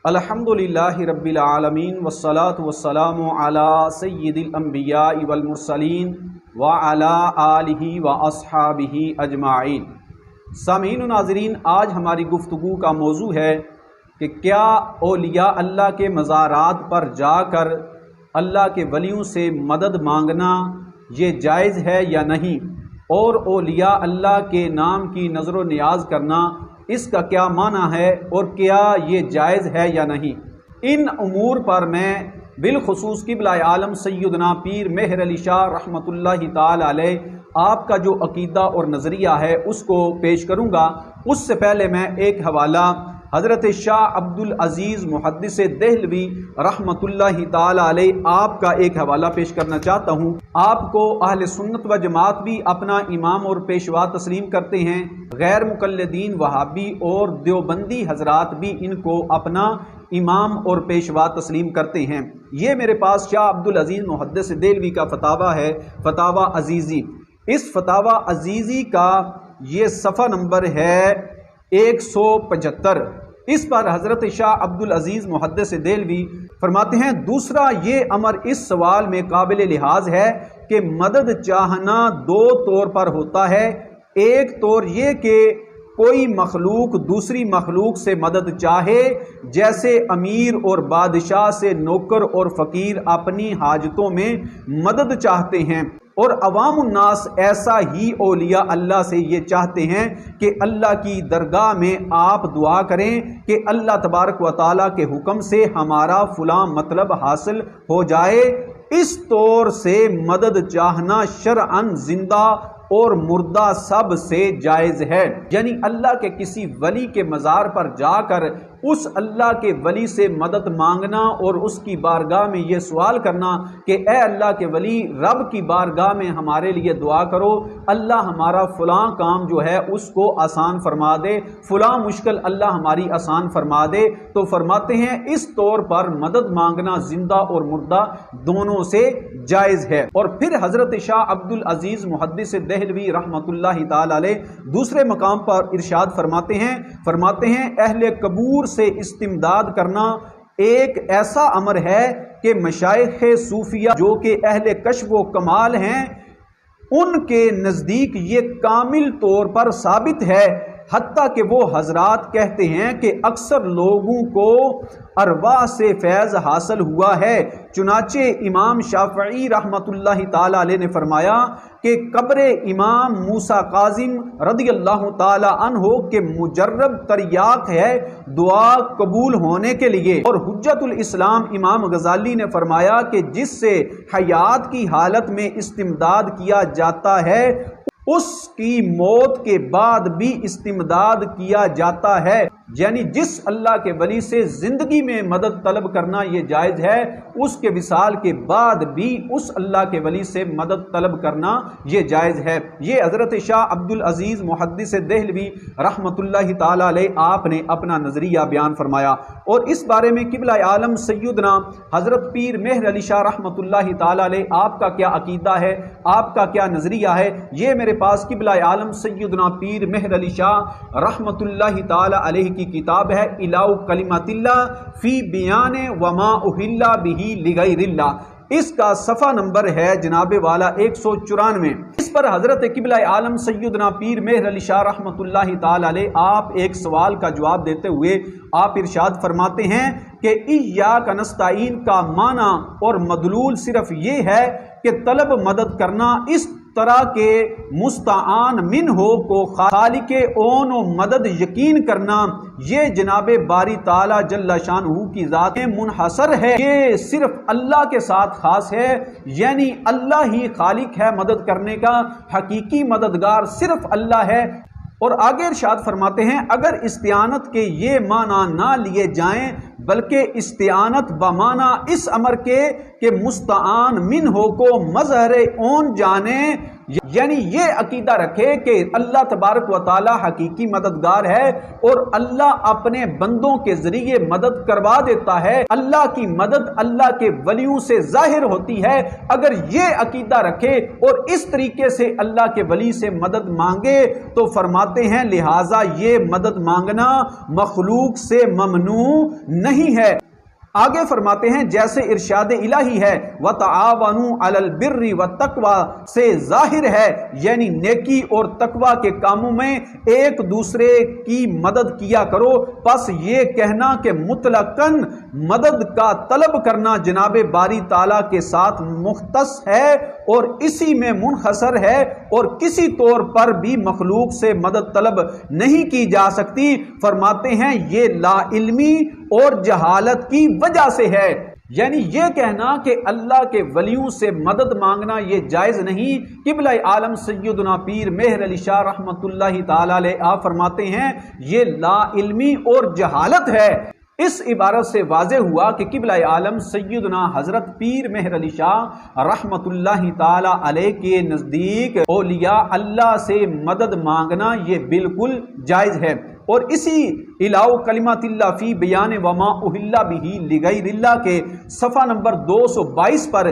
الحمدللہ رب العالمین والصلاة والسلام علی سید الانبیاء والمرسلین وعلی آلہ واصحابہ اجمعین۔ سامعین و ناظرین، آج ہماری گفتگو کا موضوع ہے کہ کیا اولیاء اللہ کے مزارات پر جا کر اللہ کے ولیوں سے مدد مانگنا یہ جائز ہے یا نہیں، اور اولیاء اللہ کے نام کی نظر و نیاز کرنا اس کا کیا معنی ہے اور کیا یہ جائز ہے یا نہیں۔ ان امور پر میں بالخصوص قبلہ عالم سیدنا پیر مہر علی شاہ رحمۃ اللہ تعالی علیہ آپ کا جو عقیدہ اور نظریہ ہے اس کو پیش کروں گا۔ اس سے پہلے میں ایک حوالہ حضرت شاہ عبدالعزیز محدث دہلوی رحمۃ اللہ تعالی علیہ آپ کا ایک حوالہ پیش کرنا چاہتا ہوں۔ آپ کو اہل سنت و جماعت بھی اپنا امام اور پیشوا تسلیم کرتے ہیں، غیر مقلدین وہابی اور دیوبندی حضرات بھی ان کو اپنا امام اور پیشوا تسلیم کرتے ہیں۔ یہ میرے پاس شاہ عبدالعزیز محدث دہلوی کا فتاویٰ ہے، فتاویٰ عزیزی۔ اس فتاویٰ عزیزی کا یہ صفحہ نمبر ہے 175۔ اس پر حضرت شاہ عبدالعزیز محدث دہلوی فرماتے ہیں، دوسرا یہ امر اس سوال میں قابل لحاظ ہے کہ مدد چاہنا دو طور پر ہوتا ہے۔ ایک طور یہ کہ کوئی مخلوق دوسری مخلوق سے مدد چاہے، جیسے امیر اور بادشاہ سے نوکر اور فقیر اپنی حاجتوں میں مدد چاہتے ہیں، اور عوام الناس ایسا ہی اولیاء اللہ سے یہ چاہتے ہیں کہ اللہ کی درگاہ میں آپ دعا کریں کہ اللہ تبارک و تعالیٰ کے حکم سے ہمارا فلاں مطلب حاصل ہو جائے۔ اس طور سے مدد چاہنا شرعاً زندہ اور مردہ سب سے جائز ہے، یعنی اللہ کے کسی ولی کے مزار پر جا کر اس اللہ کے ولی سے مدد مانگنا اور اس کی بارگاہ میں یہ سوال کرنا کہ اے اللہ کے ولی، رب کی بارگاہ میں ہمارے لیے دعا کرو، اللہ ہمارا فلاں کام جو ہے اس کو آسان فرما دے، فلاں مشکل اللہ ہماری آسان فرما دے، تو فرماتے ہیں اس طور پر مدد مانگنا زندہ اور مردہ دونوں سے جائز ہے۔ اور پھر حضرت شاہ عبدالعزیز محدث دہلوی رحمۃ اللہ تعالی علیہ دوسرے مقام پر ارشاد فرماتے ہیں اہل قبور سے استمداد کرنا ایک ایسا امر ہے کہ مشائخ صوفیہ جو کہ اہل کشف و کمال ہیں ان کے نزدیک یہ کامل طور پر ثابت ہے، حتیٰ کہ وہ حضرات کہتے ہیں کہ اکثر لوگوں کو ارواح سے فیض حاصل ہوا ہے۔ چنانچہ امام شافعی رحمۃ اللہ تعالی علیہ نے فرمایا کہ قبر امام موسیٰ کاظم رضی اللہ تعالی عنہ کے مجرب تریاق ہے دعا قبول ہونے کے لیے، اور حجت الاسلام امام غزالی نے فرمایا کہ جس سے حیات کی حالت میں استمداد کیا جاتا ہے اس کی موت کے بعد بھی استمداد کیا جاتا ہے، یعنی جس اللہ کے ولی سے زندگی میں مدد طلب کرنا یہ جائز ہے، اس کے وصال کے بعد بھی اس اللہ کے ولی سے مدد طلب کرنا یہ جائز ہے۔ یہ حضرت شاہ عبدالعزیز محدث دہلوی رحمۃ اللہ تعالی علیہ آپ نے اپنا نظریہ بیان فرمایا، اور اس بارے میں قبلہ عالم سیدنا حضرت پیر مہر علی شاہ رحمۃ اللہ تعالی علیہ آپ کا کیا عقیدہ ہے، آپ کا کیا نظریہ ہے، یہ میرے پاس قبلہ عالم سیدنا پیر مہر علی شاہ رحمۃ اللہ تعالی علیہ کی کتاب ہے اعلاء کلمات اللہ فی بیان وما اہل بہ لغیر اللہ۔ اس کا صفحہ نمبر ہے جناب والا 194۔ اس پر حضرت قبلہ عالم سیدنا پیر مہر علی شاہ رحمۃ اللہ تعالی علیہ آپ ایک سوال کا جواب دیتے ہوئے آپ ارشاد فرماتے ہیں کہ ایاک نستعین کا معنی اور مدلول صرف یہ ہے کہ طلب مدد کرنا اس طرح کے مستعان من ہو کو خالق اون و مدد یقین کرنا یہ جناب باری تعالی جل شانہ کی ذات میں منحصر ہے، یہ صرف اللہ کے ساتھ خاص ہے، یعنی اللہ ہی خالق ہے مدد کرنے کا، حقیقی مددگار صرف اللہ ہے۔ اور آگے ارشاد فرماتے ہیں اگر استعانت کے یہ معنی نہ لیے جائیں بلکہ استعانت بمعنی اس امر کے کہ مستعان من ہو کو مظہر اون جانے یعنی یہ عقیدہ رکھے کہ اللہ تبارک و تعالی حقیقی مددگار ہے اور اللہ اپنے بندوں کے ذریعے مدد کروا دیتا ہے، اللہ کی مدد اللہ کے ولیوں سے ظاہر ہوتی ہے۔ اگر یہ عقیدہ رکھے اور اس طریقے سے اللہ کے ولی سے مدد مانگے تو فرماتے ہیں لہٰذا یہ مدد مانگنا مخلوق سے ممنوع نہیں ہے۔ آگے فرماتے ہیں جیسے ارشاد الہی ہے وَتَعَاوَنُوا عَلَى الْبِرِّ وَالتَّقْوَى سے ظاہر ہے، یعنی نیکی اور تقوی کے کاموں میں ایک دوسرے کی مدد کیا کرو۔ پس یہ کہنا کہ مطلقاً مدد کا طلب کرنا جناب باری تعالیٰ کے ساتھ مختص ہے اور اسی میں منحصر ہے اور کسی طور پر بھی مخلوق سے مدد طلب نہیں کی جا سکتی، فرماتے ہیں یہ لا علمی اور جہالت کی وجہ سے ہے۔ یعنی یہ کہنا کہ اللہ کے ولیوں سے مدد مانگنا یہ جائز نہیں۔ قبلہ عالم سیدنا پیر مہر علی شاہ رحمۃ اللہ تعالی علیہ آپ فرماتے ہیں یہ لا علمی اور جہالت ہے۔ اس عبارت سے واضح ہوا کہ قبلہ عالم سیدنا حضرت پیر مہر علی شاہ رحمۃ اللہ تعالی علیہ کے نزدیک اولیاء اللہ سے مدد مانگنا یہ بالکل جائز ہے۔ اور اسی الاؤ کلمات اللہ فی بیان وما اہل بہ لغیر اللہ کے صفحہ نمبر 222 پر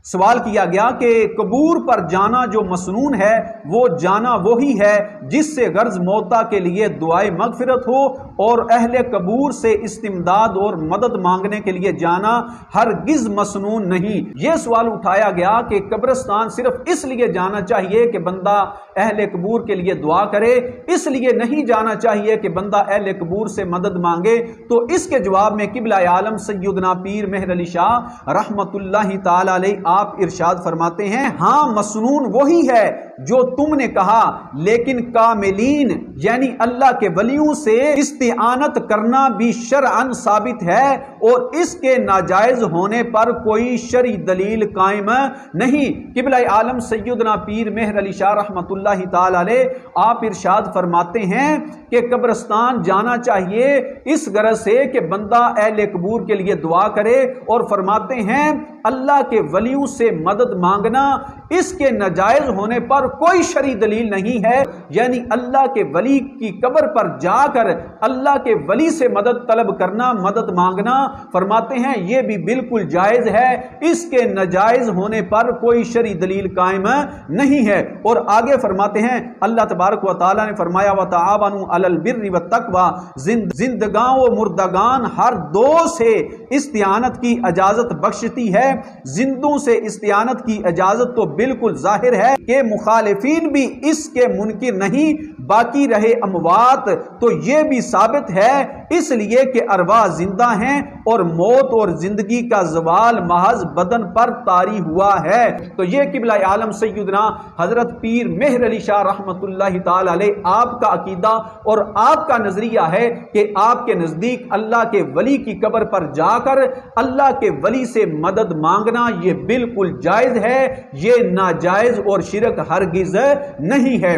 سوال کیا گیا کہ قبور پر جانا جو مسنون ہے وہ جانا وہی ہے جس سے غرض موتا کے لیے دعائے مغفرت ہو، اور اہل قبور سے استمداد اور مدد مانگنے کے لیے جانا ہرگز مسنون نہیں۔ یہ سوال اٹھایا گیا کہ قبرستان صرف اس لیے جانا چاہیے کہ بندہ اہل قبور کے لیے دعا کرے، اس لیے نہیں جانا چاہیے کہ بندہ اہل قبور سے مدد مانگے؟ تو اس کے جواب میں قبلہ عالم سیدنا پیر مہر علی شاہ رحمۃ اللہ تعالی علیہ آپ ارشاد فرماتے ہیں ہاں مسنون وہی ہے جو تم نے کہا، لیکن کاملین یعنی اللہ کے ولیوں سے استعانت کرنا بھی شرعاً ثابت ہے اور اس کے ناجائز ہونے پر کوئی شرعی دلیل قائم نہیں۔ قبلہ عالم سیدنا پیر مہر علی شاہ رحمۃ اللہ تعالی علیہ آپ ارشاد فرماتے ہیں کہ قبرستان جانا چاہیے اس غرض سے کہ بندہ اہل قبور کے لیے دعا کرے، اور فرماتے ہیں اللہ کے ولیوں سے مدد مانگنا اس کے ناجائز ہونے پر کوئی شرعی دلیل نہیں ہے، یعنی اللہ کے ولی کی قبر پر جا کر اللہ کے ولی سے مدد طلب کرنا، مدد مانگنا، فرماتے ہیں یہ بھی بالکل جائز ہے، اس کے ناجائز ہونے پر کوئی شرعی دلیل قائم نہیں ہے۔ اور آگے فرماتے ہیں اللہ تبارک و تعالی نے فرمایا وَتَعَاوَنُوا عَلَى الْبِرِّ وَالتَّقْوَى، زندگان و مردگان ہر دو سے استعانت کی اجازت بخشتی ہے۔ زندوں سے استعانت کی اجازت تو بالکل ظاہر ہے کہ مخالفین بھی اس کے منکر نہیں، باقی رہے اموات تو یہ بھی ثابت ہے اس لیے کہ ارواح زندہ ہیں اور موت اور زندگی کا زوال محض بدن پر طاری ہوا ہے۔ تو یہ قبلہ عالم سیدنا حضرت پیر مہر علی شاہ رحمۃ اللہ تعالی علیہ آپ کا عقیدہ اور آپ کا نظریہ ہے کہ آپ کے نزدیک اللہ کے ولی کی قبر پر جا کر اللہ کے ولی سے مدد مانگنا یہ بالکل جائز ہے، یہ ناجائز اور شرک ہرگز نہیں ہے۔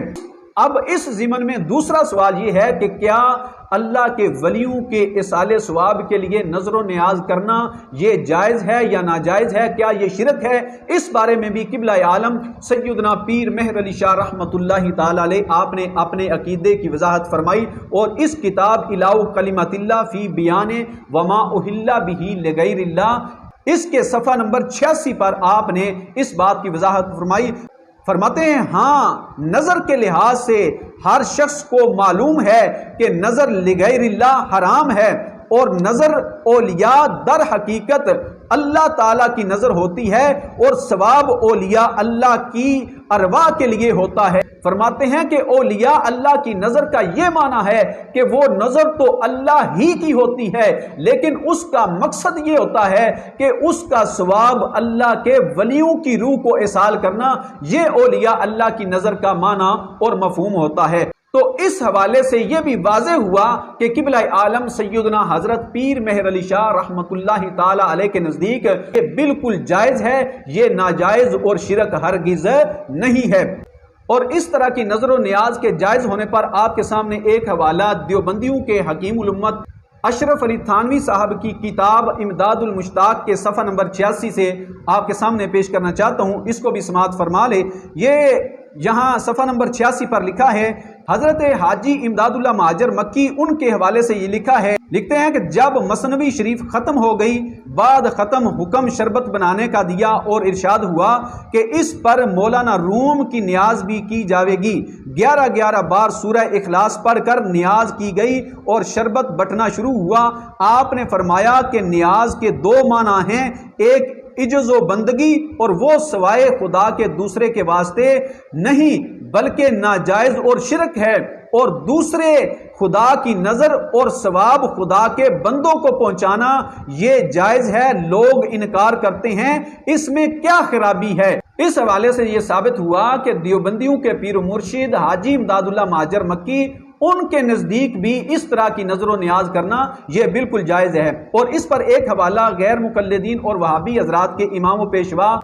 اب اس ضمن میں دوسرا سوال یہ ہے کہ کیا اللہ کے ولیوں کے اصال ثواب کے لیے نظر و نیاز کرنا یہ جائز ہے یا ناجائز ہے، کیا یہ شرک ہے؟ اس بارے میں بھی قبلہ عالم سیدنا پیر مہر علی شاہ رحمۃ اللہ تعالی علیہ آپ نے اپنے عقیدے کی وضاحت فرمائی، اور اس کتاب الاؤ کلمات اللہ فی بیان وما اہل بہ لغیر اللہ اس کے صفحہ نمبر 86 پر آپ نے اس بات کی وضاحت فرمائی۔ فرماتے ہیں ہاں نظر کے لحاظ سے ہر شخص کو معلوم ہے کہ نظر لغیر اللہ حرام ہے، اور نظر اولیاء در حقیقت اللہ تعالیٰ کی نظر ہوتی ہے اور ثواب اولیاء اللہ کی ارواح کے لیے ہوتا ہے۔ فرماتے ہیں کہ اولیاء اللہ کی نظر کا یہ معنی ہے کہ وہ نظر تو اللہ ہی کی ہوتی ہے، لیکن اس کا مقصد یہ ہوتا ہے کہ اس کا ثواب اللہ کے ولیوں کی روح کو اصال کرنا، یہ اولیاء اللہ کی نظر کا معنی اور مفہوم ہوتا ہے۔ تو اس حوالے سے یہ بھی واضح ہوا کہ قبلہ عالم سیدنا حضرت پیر مہر علی شاہ رحمۃ اللہ تعالی علیہ کے نزدیک یہ بالکل جائز ہے، یہ ناجائز اور شرک ہرگز نہیں ہے۔ اور اس طرح کی نظر و نیاز کے جائز ہونے پر آپ کے سامنے ایک حوالہ دیوبندیوں کے حکیم الامت اشرف علی تھانوی صاحب کی کتاب امداد المشتاق کے صفحہ نمبر 86 سے آپ کے سامنے پیش کرنا چاہتا ہوں، اس کو بھی سماعت فرما لے۔ یہ یہاں صفحہ نمبر 86 پر لکھا ہے، حضرت حاجی امداد اللہ مہاجر مکی ان کے حوالے سے یہ لکھا ہے، لکھتے ہیں کہ جب مثنوی شریف ختم ہو گئی، بعد ختم حکم شربت بنانے کا دیا اور ارشاد ہوا کہ اس پر مولانا روم کی نیاز بھی کی جاوے گی۔ 11 بار سورہ اخلاص پڑھ کر نیاز کی گئی اور شربت بٹنا شروع ہوا۔ آپ نے فرمایا کہ نیاز کے 2 معنی ہیں، ایک عجز و بندگی اور وہ سوائے خدا کے دوسرے کے واسطے نہیں بلکہ ناجائز اور شرک ہے، اور دوسرے خدا کی نظر اور ثواب خدا کے بندوں کو پہنچانا یہ جائز ہے۔ لوگ انکار کرتے ہیں، اس میں کیا خرابی ہے؟ اس حوالے سے یہ ثابت ہوا کہ دیوبندیوں کے پیر و مرشد حاجی امداد اللہ مہاجر مکی ان کے نزدیک بھی اس طرح کی نظر و نیاز کرنا یہ بالکل جائز ہے۔ اور اس پر ایک حوالہ غیر مقلدین اور وہابی حضرات کے امام و پیشوا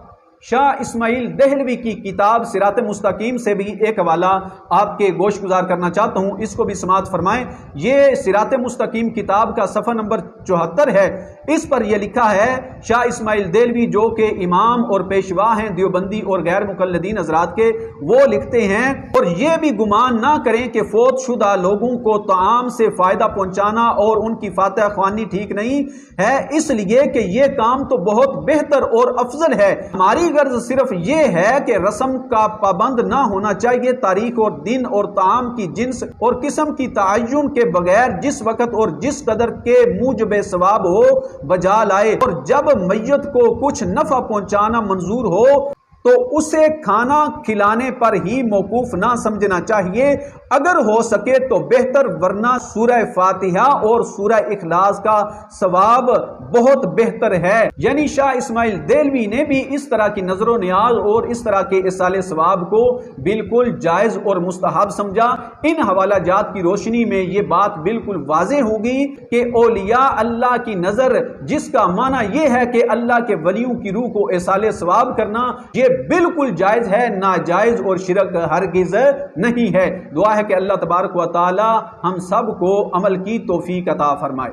شاہ اسماعیل دہلوی کی کتاب صراط مستقیم سے بھی ایک حوالہ آپ کے گوش گزار کرنا چاہتا ہوں، اس کو بھی سماعت فرمائیں۔ یہ صراط مستقیم کتاب کا صفحہ نمبر 74 ہے، اس پر یہ لکھا ہے، شاہ اسماعیل دہلوی جو کہ امام اور پیشوا ہیں دیوبندی اور غیر مقلدین حضرات کے، وہ لکھتے ہیں، اور یہ بھی گمان نہ کریں کہ فوت شدہ لوگوں کو طعام سے فائدہ پہنچانا اور ان کی فاتحہ خوانی ٹھیک نہیں ہے، اس لیے کہ یہ کام تو بہت بہتر اور افضل ہے۔ ہماری غرض صرف یہ ہے کہ رسم کا پابند نہ ہونا چاہیے، تاریخ اور دن اور طعام کی جنس اور قسم کی تعین کے بغیر جس وقت اور جس قدر کے موجب ثواب ہو بجا لائے، اور جب میت کو کچھ نفع پہنچانا منظور ہو تو اسے کھانا کھلانے پر ہی موقوف نہ سمجھنا چاہیے، اگر ہو سکے تو بہتر، ورنہ سورہ فاتحہ اور سورہ اخلاص کا ثواب بہت بہتر ہے۔ یعنی شاہ اسماعیل دہلوی نے بھی اس طرح کی نظر و نیاز اور اس طرح کے اصال ثواب کو بالکل جائز اور مستحب سمجھا۔ ان حوالہ جات کی روشنی میں یہ بات بالکل واضح ہوگی کہ اولیاء اللہ کی نظر، جس کا معنی یہ ہے کہ اللہ کے ولیوں کی روح کو اصال ثواب کرنا، یہ بالکل جائز ہے، ناجائز اور شرک ہرگز نہیں ہے۔ دعا ہے کہ اللہ تبارک و تعالی ہم سب کو عمل کی توفیق عطا فرمائے۔